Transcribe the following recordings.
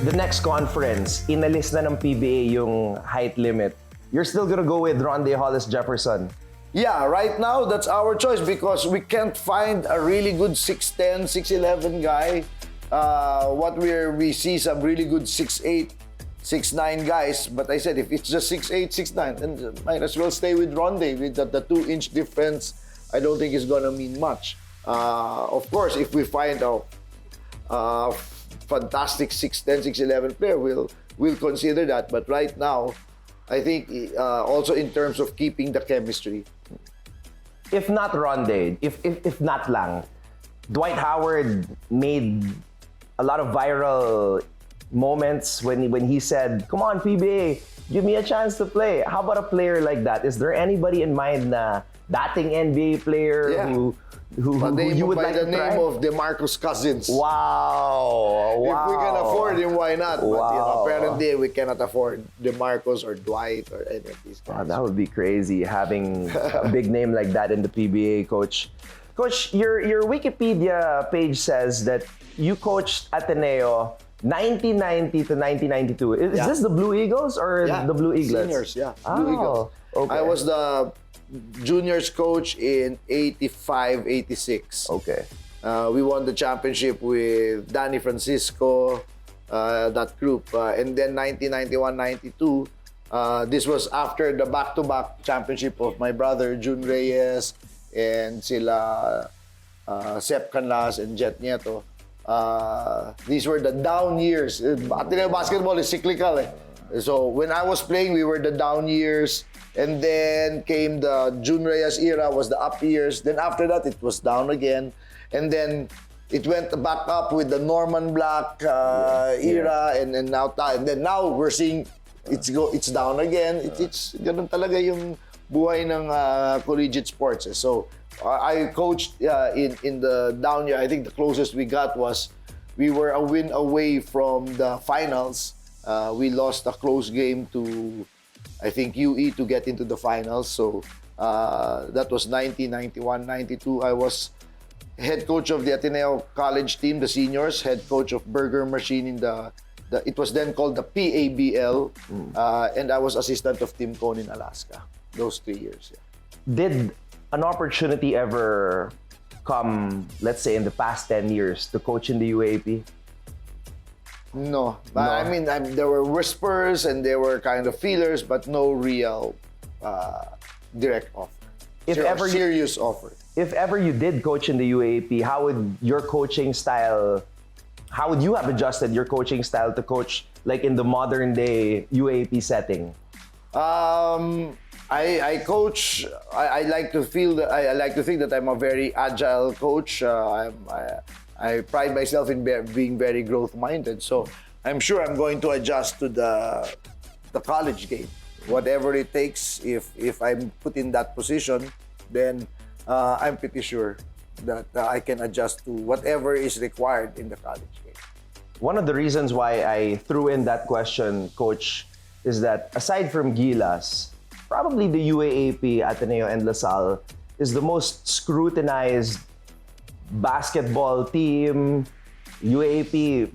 the next conference, inalis na ng PBA yung height limit, you're still gonna go with Ronde Hollis Jefferson? Yeah, right now, that's our choice because we can't find a really good 6'10", 6'11" guy. We see some really good 6'8", 6'9" guys. But I said, if it's just 6'8", 6'9", then might as well stay with Ronde. With the 2-inch difference, I don't think it's gonna mean much. Of course, if we find a fantastic 6'10", 6'11" player, we'll consider that. But right now, I think also in terms of keeping the chemistry. If not Ronde, if not lang, Dwight Howard made a lot of viral moments when he said, "Come on, PBA, give me a chance to play." How about a player like that? Is there anybody in mind na dating NBA player who you would like to try? By the name of DeMarcus Cousins. Wow. If we can afford him, why not? Wow. But apparently we cannot afford DeMarcus or Dwight or any of these guys. Wow, that would be crazy having a big name like that in the PBA, Coach. Coach, your Wikipedia page says that you coached Ateneo 1990 to 1992. Is this the Blue Eagles or the Blue Eaglets? Seniors, Blue Eagles. Okay. I was the juniors coach in 85, 86. Okay. We won the championship with Danny Francisco, that group. And then 1991, 92, this was after the back-to-back championship of my brother, Chot Reyes, and sila Sep Canlas and Jet Nieto. These were the down years. Ateneo basketball is cyclical. So when I was playing, we were the down years. And then came the Chot Reyes era, was the up years. Then after that, it was down again. And then it went back up with the Norman Black era. And then now we're seeing it's down again. It's ganun talaga yung buhay ng collegiate sports. So I coached in the down year. I think the closest we got was we were a win away from the finals. We lost a close game to, I think, UE to get into the finals. So that was 1991, 92. I was head coach of the Ateneo College team, the seniors, head coach of Burger Machine in it was then called the PABL, and I was assistant of Tim Cone in Alaska. Those 3 years. Yeah. Did an opportunity ever come, let's say, in the past 10 years to coach in the UAP? No. I mean, there were whispers and there were kind of feelers, but no real direct offer. Serious offer. If ever you did coach in the UAP, how would you have adjusted your coaching style to coach like in the modern day UAP setting? I coach. I like to think that I'm a very agile coach. I pride myself in being very growth-minded. So I'm sure I'm going to adjust to the college game. Whatever it takes, if I'm put in that position, then I'm pretty sure that I can adjust to whatever is required in the college game. One of the reasons why I threw in that question, Coach, is that aside from Gilas, probably the UAAP, Ateneo, and LaSalle is the most scrutinized basketball team. UAAP,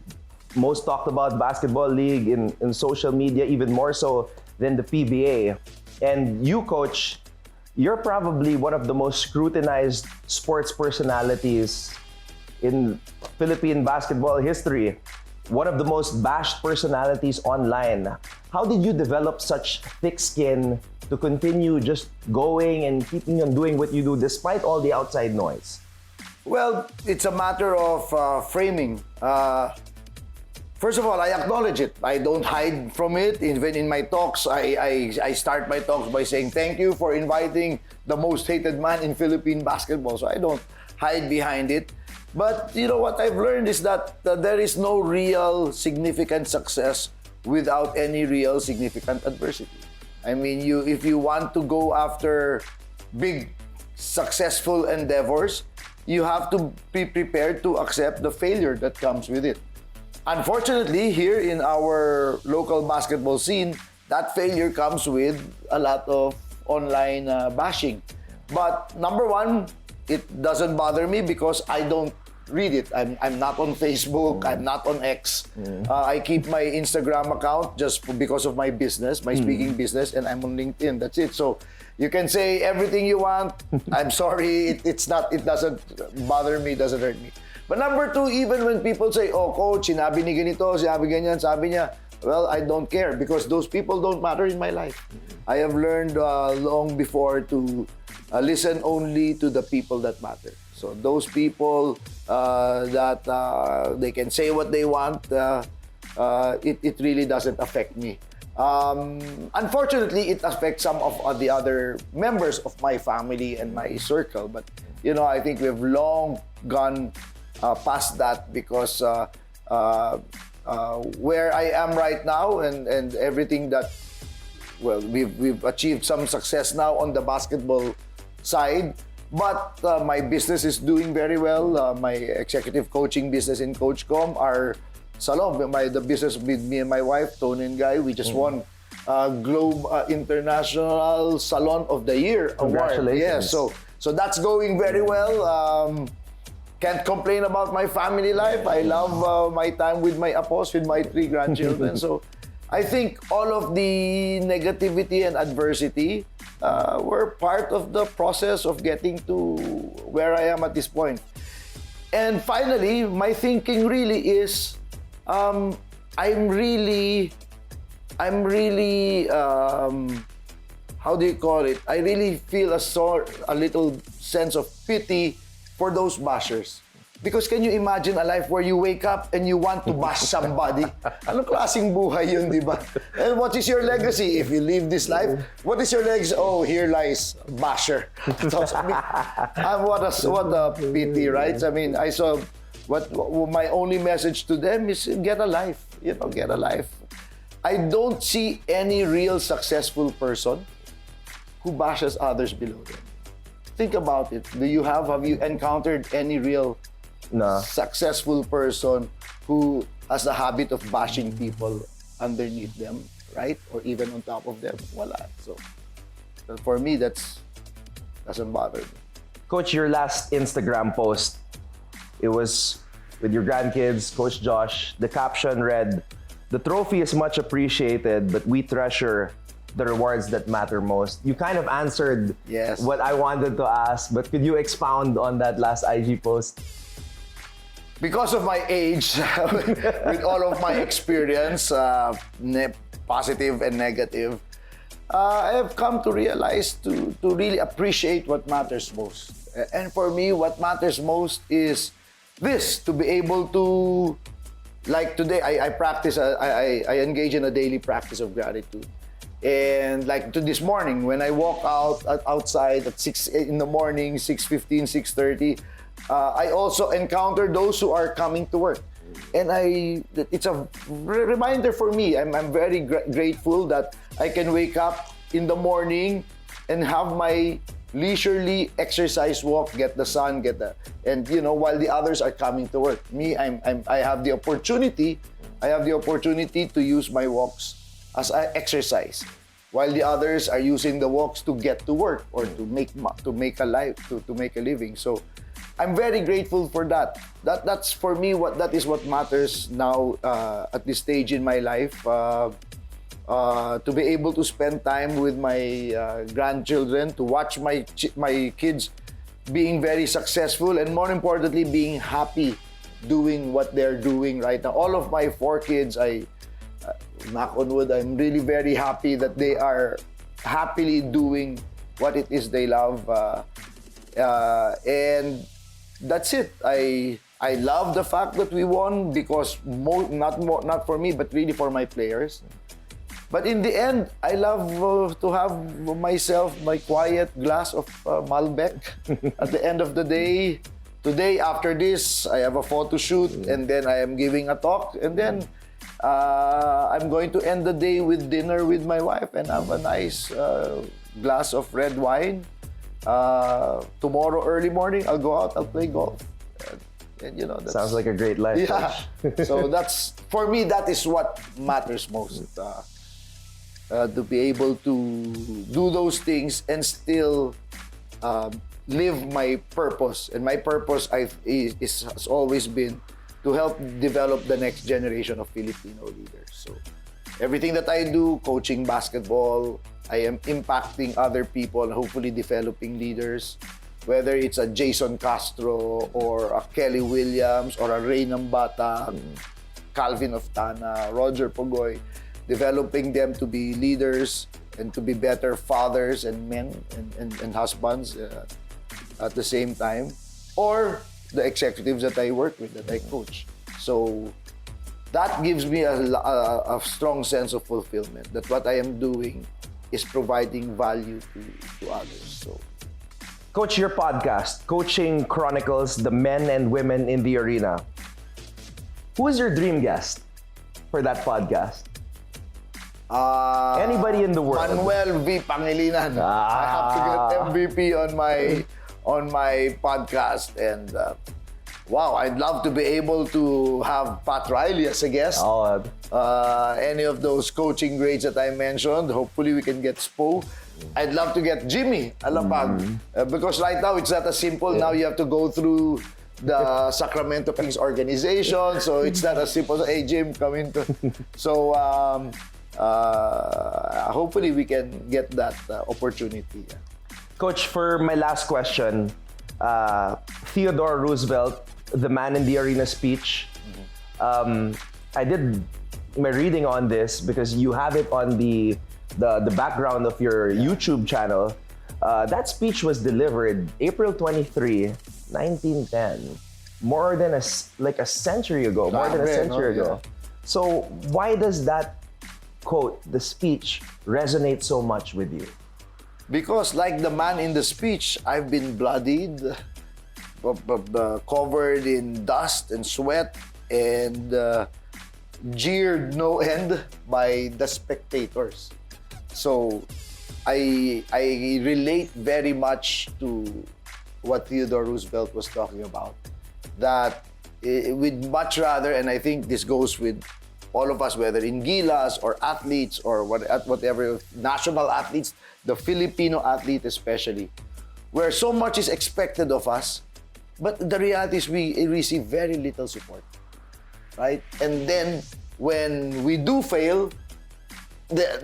most talked about basketball league in social media, even more so than the PBA. And you, Coach, you're probably one of the most scrutinized sports personalities in Philippine basketball history. One of the most bashed personalities online. How did you develop such thick skin to continue just going and keeping on doing what you do despite all the outside noise? Well, it's a matter of framing. First of all, I acknowledge it. I don't hide from it. Even in my talks, I start my talks by saying thank you for inviting the most hated man in Philippine basketball. So I don't hide behind it. But you know what I've learned is that there is no real significant success without any real significant adversity. I mean, if you want to go after big successful endeavors, you have to be prepared to accept the failure that comes with it. Unfortunately, here in our local basketball scene, that failure comes with a lot of online bashing. But number one, it doesn't bother me because I don't read it. I'm not on Facebook. I'm not on X. I keep my Instagram account just because of my business, my speaking business, and I'm on LinkedIn. That's it. So you can say everything you want. I'm sorry. It doesn't bother me. It doesn't hurt me. But number two, even when people say, oh, coach, sinabi ni ganito, sinabi ganyan, sabi niya, well, I don't care because those people don't matter in my life. I have learned long before to listen only to the people that matter. So those people that they can say what they want, it really doesn't affect me. Unfortunately, it affects some of the other members of my family and my circle. But, you know, I think we've long gone past that because where I am right now and everything that, well, we've achieved some success now on the basketball side, but my business is doing very well. My executive coaching business in Coachcom, our salon, the business with me and my wife, Tony and Guy, we just won Globe International Salon of the Year award. Congratulations. Yeah, so that's going very well. Can't complain about my family life. I love my time with my apos, with my 3 grandchildren. So I think all of the negativity and adversity were part of the process of getting to where I am at this point. And finally, my thinking really is, I'm really, how do you call it? I really feel a little sense of pity for those bashers. Because can you imagine a life where you wake up and you want to bash somebody? Anong klaseng buhay yun, di ba? And what is your legacy if you live this life? What is your legacy? Oh, here lies basher. So, what a pity, right? I mean, I saw my only message to them is get a life. You know, get a life. I don't see any real successful person who bashes others below them. Think about it. Have you encountered any real successful person who has the habit of bashing people underneath them, right? Or even on top of them? Wala. So for me, doesn't bother me. Coach, your last Instagram post, it was with your grandkids, Coach Josh. The caption read, "The trophy is much appreciated, but we treasure the rewards that matter most." You kind of answered what I wanted to ask, but could you expound on that last IG post? Because of my age, with all of my experience, positive and negative, I have come to realize to really appreciate what matters most. And for me, what matters most is this, to be able to, like today, I practice, I engage in a daily practice of gratitude. And like to this morning, when I walk outside at 6 in the morning, 6:15, 6:30, I also encounter those who are coming to work. And it's a reminder for me. I'm very grateful that I can wake up in the morning and have my leisurely exercise walk, get the sun, and you know, while the others are coming to work. Me, I have the opportunity to use my walks as I exercise, while the others are using the walks to get to work or to make a living. So I'm very grateful for that. That's for me that is what matters now at this stage in my life. To be able to spend time with my grandchildren, to watch my kids being very successful, and more importantly, being happy doing what they're doing right now. All of my 4 kids, knock on wood, I'm really very happy that they are happily doing what it is they love. And that's it. I love the fact that we won because not for me, but really for my players. But in the end, I love to have myself my quiet glass of Malbec at the end of the day. Today, after this, I have a photo shoot, and then I am giving a talk, and then I'm going to end the day with dinner with my wife and have a nice glass of red wine. Tomorrow early morning, I'll go out, I'll play golf. And you know, sounds like a great life. Yeah. So that's, for me, that is what matters most. To be able to do those things and still live my purpose. And my purpose has always been to help develop the next generation of Filipino leaders. So everything that I do, coaching basketball, I am impacting other people, hopefully developing leaders. Whether it's a Jason Castro or a Kelly Williams or a Ray Batang, Calvin Oftana, Roger Pogoy, developing them to be leaders and to be better fathers and men and husbands at the same time. Or the executives that I work with, that I coach. So that gives me a strong sense of fulfillment that what I am doing is providing value to others. So, Coach, your podcast, Coaching Chronicles, the men and women in the arena. Who is your dream guest for that podcast? Anybody in the world? Manuel V. Pangilinan. I have to get MVP on my podcast, and wow, I'd love to be able to have Pat Riley as a guest. Oh, Any of those coaching grades that I mentioned. Hopefully, we can get Spo. I'd love to get Jimmy Alapag because right now it's not as simple. Now you have to go through the Sacramento Kings organization, so it's not as simple. Hey, Jim, come in. So hopefully we can get that opportunity. Coach, for my last question, Theodore Roosevelt, the man in the arena speech. I did my reading on this because you have it on the background of your YouTube channel. That speech was delivered April 23, 1910. More than a century ago. More than a century ago. So why does that quote, the speech, resonate so much with you? Because like the man in the speech, I've been bloodied, covered in dust and sweat, and jeered no end by the spectators. So I relate very much to what Theodore Roosevelt was talking about. That we'd much rather, and I think this goes with all of us, whether in Gilas or athletes or whatever, national athletes, the Filipino athlete especially, where so much is expected of us, but the reality is we receive very little support, right? And then when we do fail,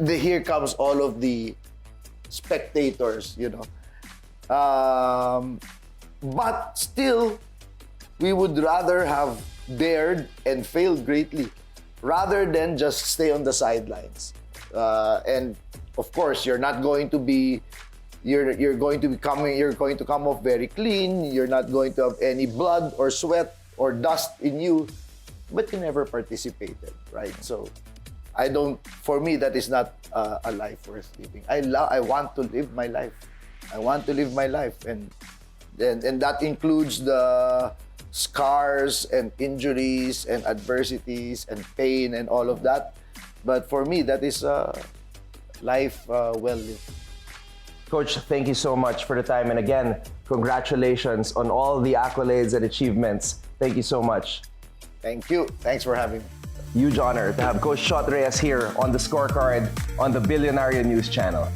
here comes all of the spectators, you know. But still, we would rather have dared and failed greatly rather than just stay on the sidelines. And of course, you're not going to be, you're going to come off very clean. You're not going to have any blood or sweat or dust in you, but you never participated, right? So for me, that is not a life worth living. I want to live my life. I want to live my life, and that includes the scars and injuries and adversities and pain and all of that. But for me, that is life well lived. Coach, thank you so much for the time. And again, congratulations on all the accolades and achievements. Thank you so much. Thank you. Thanks for having me. Huge honor to have Coach Chot Reyes here on the Scorecard on the Billionaire News Channel.